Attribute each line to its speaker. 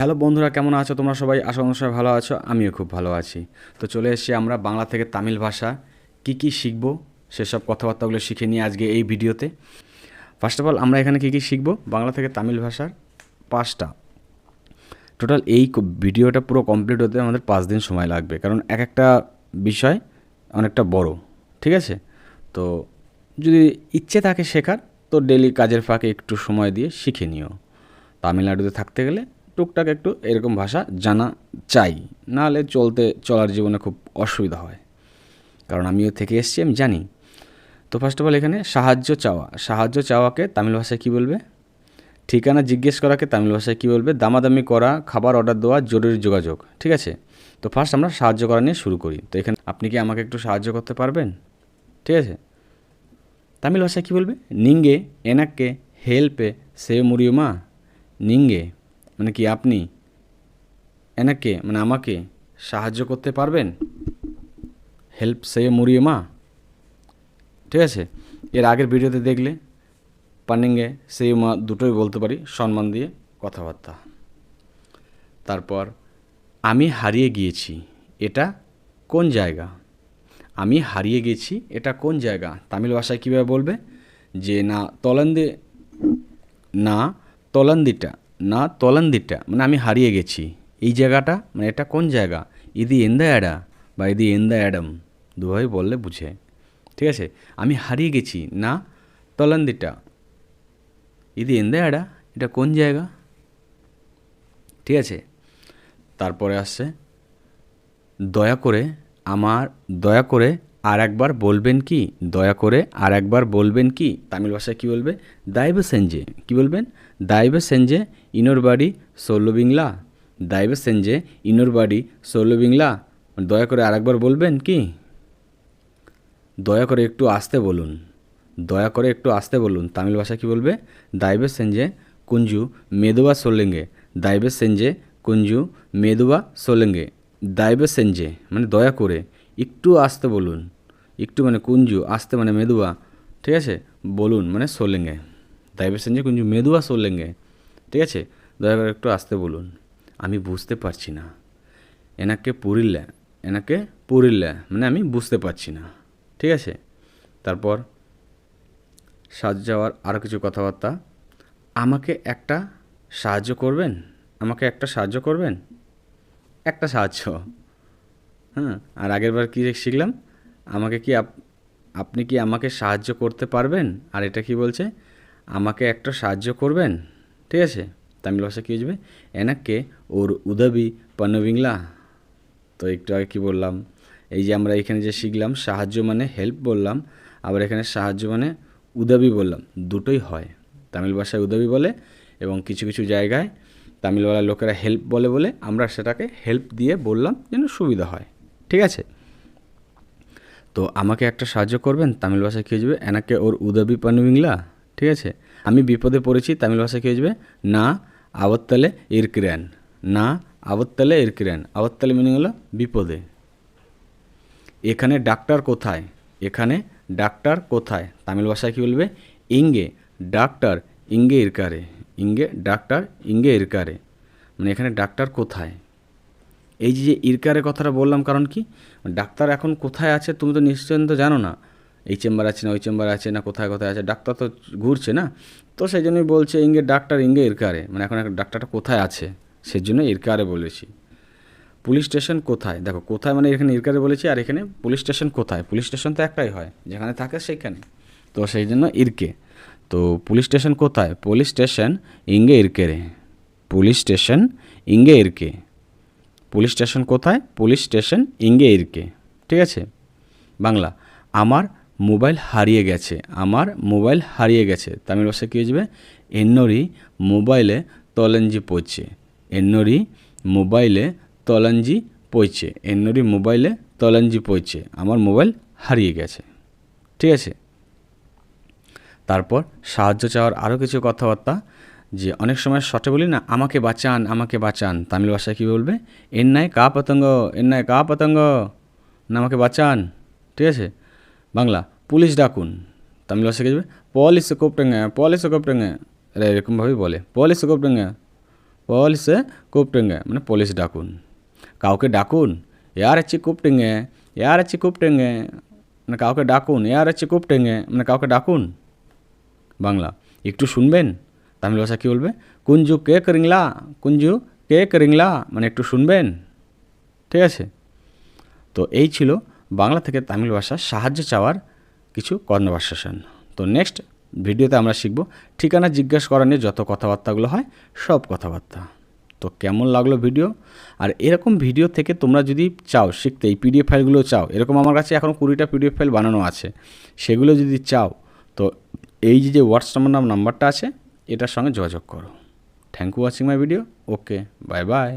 Speaker 1: Hello বন্ধুরা, কেমন আছো তোমরা সবাই? আশা করি সবাই ভালো আছো, আমিও খুব ভালো আছি। তো চলে এসেছি আমরা বাংলা থেকে তামিল ভাষা কী শিখবো সেসব কথাবার্তাগুলো শিখে নিয়ে আজকে এই ভিডিওতে। ফার্স্ট অফ অল আমরা এখানে কী শিখবো বাংলা থেকে তামিল ভাষার 5টা। টোটাল এই ভিডিওটা পুরো কমপ্লিট হতে আমাদের 5 দিন সময় লাগবে, কারণ এক একটা বিষয় অনেকটা বড়। ঠিক আছে? তো যদি ইচ্ছে থাকে শেখার, তো ডেলি কাজের ফাঁকে একটু সময় দিয়ে শিখে নিও। তামিলনাড়ুতে থাকতে গেলে টুকটাক একটু এরকম ভাষা জানা চাই, নাহলে চলার জীবনে খুব অসুবিধা হয়। কারণ আমিও থেকে এসেছি, আমি জানি। তো ফার্স্ট অফ অল এখানে সাহায্য চাওয়াকে তামিল ভাষায় কী বলবে? ঠিকানা জিজ্ঞেস করাকে তামিল ভাষায় কী বলবে? দামাদামি করা, খাবার অর্ডার দেওয়া, জরুরি যোগাযোগ। ঠিক আছে? তো ফার্স্ট আমরা সাহায্য করা নিয়ে শুরু করি। তো এখানে আপনি কি আমাকে একটু সাহায্য করতে পারবেন? ঠিক আছে? তামিল ভাষায় কী বলবে? নিঙ্গে এনাকে হেল্পে সে মুরিউমা। নিঙ্গে মানে কি আপনি, এনাকে মানে আমাকে সাহায্য করতে পারবেন? হেল্প সে মুরিউমা। ঠিক আছে? এর আগের ভিডিওতে দেখলে পানিঙ্গে সেইমা দুটোই বলতে পারি সম্মান দিয়ে কথাবার্তা। তারপর আমি হারিয়ে গিয়েছি, এটা কোন জায়গা? আমি হারিয়ে গেছি, এটা কোন জায়গা? তামিল ভাষায় কীভাবে বলবে? যে না তলান্দিটা মানে আমি হারিয়ে গেছি। এই জায়গাটা মানে এটা কোন জায়গা? ইদি এন্দা অ্যাডা বা ইদি এন্দা অ্যাডাম, দুভাবে বললে বুঝে। ঠিক আছে? আমি হারিয়ে গেছি না তলান্দিটা, ইদি এন্দা অ্যাডা, এটা কোন জায়গা? ঠিক আছে? তারপরে আসছে দয়া করে আর একবার বলবেন কি? দয়া করে আর একবার বলবেন কি? তামিল ভাষায় কী বলবে? দাইবে সেঞ্জে। কী বলবেন? দাইবে সেঞ্জে ইনোর বাড়ি সোল্লবিংলা। দাইবে সেঞ্জে ইনোর বাড়ি সোল্লবিংলা। দয়া করে আর একবার বলবেন কি? দয়া করে একটু আসতে বলুন। দয়া করে একটু আসতে বলুন। তামিল ভাষায় কী বলবে? দাইবে সেঞ্জে কুঞ্জু মেদুবা সোলেঙ্গে। দাইবে সেঞ্জে কুঞ্জু মেদুবা সোলেঙ্গে। দাইবে সেঞ্জে মানে দয়া করে একটু আসতে বলুন। একটু মানে কুঞ্জু, আসতে মানে মেদুবা। ঠিক আছে? বলুন মানে সোলেঙ্গে। দাইবে সেঞ্জে কুঞ্জু মেদুবা সোলেঙ্গে। ঠিক আছে? দয়া করে একটু আসতে বলুন। আমি বুঝতে পারছি না। এনাকে পুরিল্লা মানে আমি বুঝতে পারছি না। ঠিক আছে? তারপর সাহায্য যাওয়ার আরও কিছু কথাবার্তা। আমাকে একটা সাহায্য করবেন? আমাকে একটা সাহায্য করবেন? একটা সাহায্য। হ্যাঁ, আর আগেরবার কী শিখলাম? আমাকে কি আপনি কি আমাকে সাহায্য করতে পারবেন? আর এটা কি বলছে? আমাকে একটা সাহায্য করবেন। ঠিক আছে? তামিল ভাষা কী বুঝবে? এনাকে ওর উদবি পানবিংলা। তো একটু আগে কী বললাম? এই যে আমরা এখানে যে শিখলাম, সাহায্য মানে হেল্প বললাম, আবার এখানে সাহায্য মানে উদবি বললাম, দুটোই হয়। তামিল ভাষায় উদবি বলে এবং কিছু কিছু জায়গায় তামিলওয়ালা লোকেরা হেল্প বলে বলে আমরা সেটাকে হেল্প দিয়ে বললাম যেন সুবিধা হয়। ঠিক আছে? তো আমাকে একটা সাহায্য করবেন, তামিল ভাষায় কী হয়ে এনাকে ওর উদবি পানুবিংলা। ঠিক আছে? আমি বিপদে পড়েছি, তামিল ভাষায় কী হয়ে না আবত্তালে ইরকিরান। না আবত্তালে ইরকিরান। আবত্তালে মিনিং হলো বিপদে। এখানে ডাক্তার কোথায়? এখানে ডাক্তার কোথায়? তামিল ভাষায় কী বলবে? ইঙ্গে ডাক্তার ইঙ্গে ইরকারে। ইঙ্গে ডাক্তার ইঙ্গে ইরকারে মানে এখানে ডাক্তার কোথায়? এই যে ইরকারে কথাটা বললাম কারণ কি? ডাক্তার এখন কোথায় আছে তুমি তো নিশ্চয়ই তো জানো না। এই চেম্বার আছে না ওই চেম্বার আছে না কোথায় কোথায় আছে, ডাক্তার তো ঘুরছে না। তো সেই জন্যই বলছে ইঙ্গে ডাক্তার ইঙ্গে ইরকারে মানে এখন ডাক্তারটা কোথায় আছে সেই জন্য ইরকারে বলেছি। পুলিশ স্টেশন কোথায়? দেখো কোথায় মানে এখানে ইরকারে বলেছি, আর এখানে পুলিশ স্টেশন কোথায়? পুলিশ স্টেশন তো একটাই হয়, যেখানে থাকে সেইখানে। তো সেই জন্য ইরকে। তো পুলিশ স্টেশন কোথায়? পুলিশ স্টেশন ইঙ্গে ইরকেরে। পুলিশ স্টেশন ইঙ্গে ইরকে। পুলিশ স্টেশন কোথায়? পুলিশ স্টেশন ইঙ্গে ইরকে। ঠিক আছে? বাংলা আমার মোবাইল হারিয়ে গেছে। আমার মোবাইল হারিয়ে গেছে। তামিল ভাষায় কী হয়ে যাবে? এন্নরি মোবাইলে তলেঞ্জি পড়ছে। এন্নরি মোবাইলে তলেঞ্জি পড়ছে। এন্নরি মোবাইলে তলেঞ্জি পড়ছে। আমার মোবাইল হারিয়ে গেছে। ঠিক আছে? তারপর সাহায্য চাওয়ার আরও কিছু কথাবার্তা, যে অনেক সময় শর্টে বলি না আমাকে বাঁচান আমাকে বাঁচান, তামিল ভাষায় কী বলবে? এন্নায় কা পতঙ্গ, এন্নায় কা পতঙ্গ না আমাকে বাঁচান। ঠিক আছে? বাংলা পুলিশ ডাকুন। তামিল ভাষায় কী বলবে? পুলিশ কুপটেঙ্গে পুলিশ কুপটেঙ্গে। এরা এরকমভাবেই বলে পুলিশ কুপটেঙ্গে পুলিশে কুপটেঙ্গে মানে পুলিশ ডাকুন। কাউকে ডাকুন, ইয়ার হচ্ছে কুপটেঙ্গে, ইয়ার হচ্ছে কুপটেঙ্গে মানে কাউকে ডাকুন, ইয়ার হচ্ছে কুপটেঙ্গে মানে কাউকে ডাকুন। বাংলা একটু শুনবেন, তামিল ভাষা কী বলবে? কুঞ্জু কে করিংলা, কুঞ্জু কে করিংলা মানে একটু শুনবেন। ঠিক আছে, তো এই ছিল বাংলা থেকে তামিল ভাষা সাহায্য চাওয়ার কিছু কর্ণভাষাসন। তো নেক্সট ভিডিওতে আমরা শিখব ঠিকানা জিজ্ঞাসা করা নিয়ে যত কথাবার্তাগুলো হয় সব কথাবার্তা। তো কেমন লাগলো ভিডিও? আর এরকম ভিডিও থেকে তোমরা যদি চাও শিখতে, এই পিডিএফ ফাইলগুলো চাও, এরকম আমার কাছে এখন 20টা পিডিএফ ফাইল বানানো আছে, সেগুলো যদি চাও তো এই যে হোয়াটসঅ্যাপ নাম্বারটা আছে এটার সঙ্গে যোগাযোগ করো। Thank you watching my video. Okay, bye by.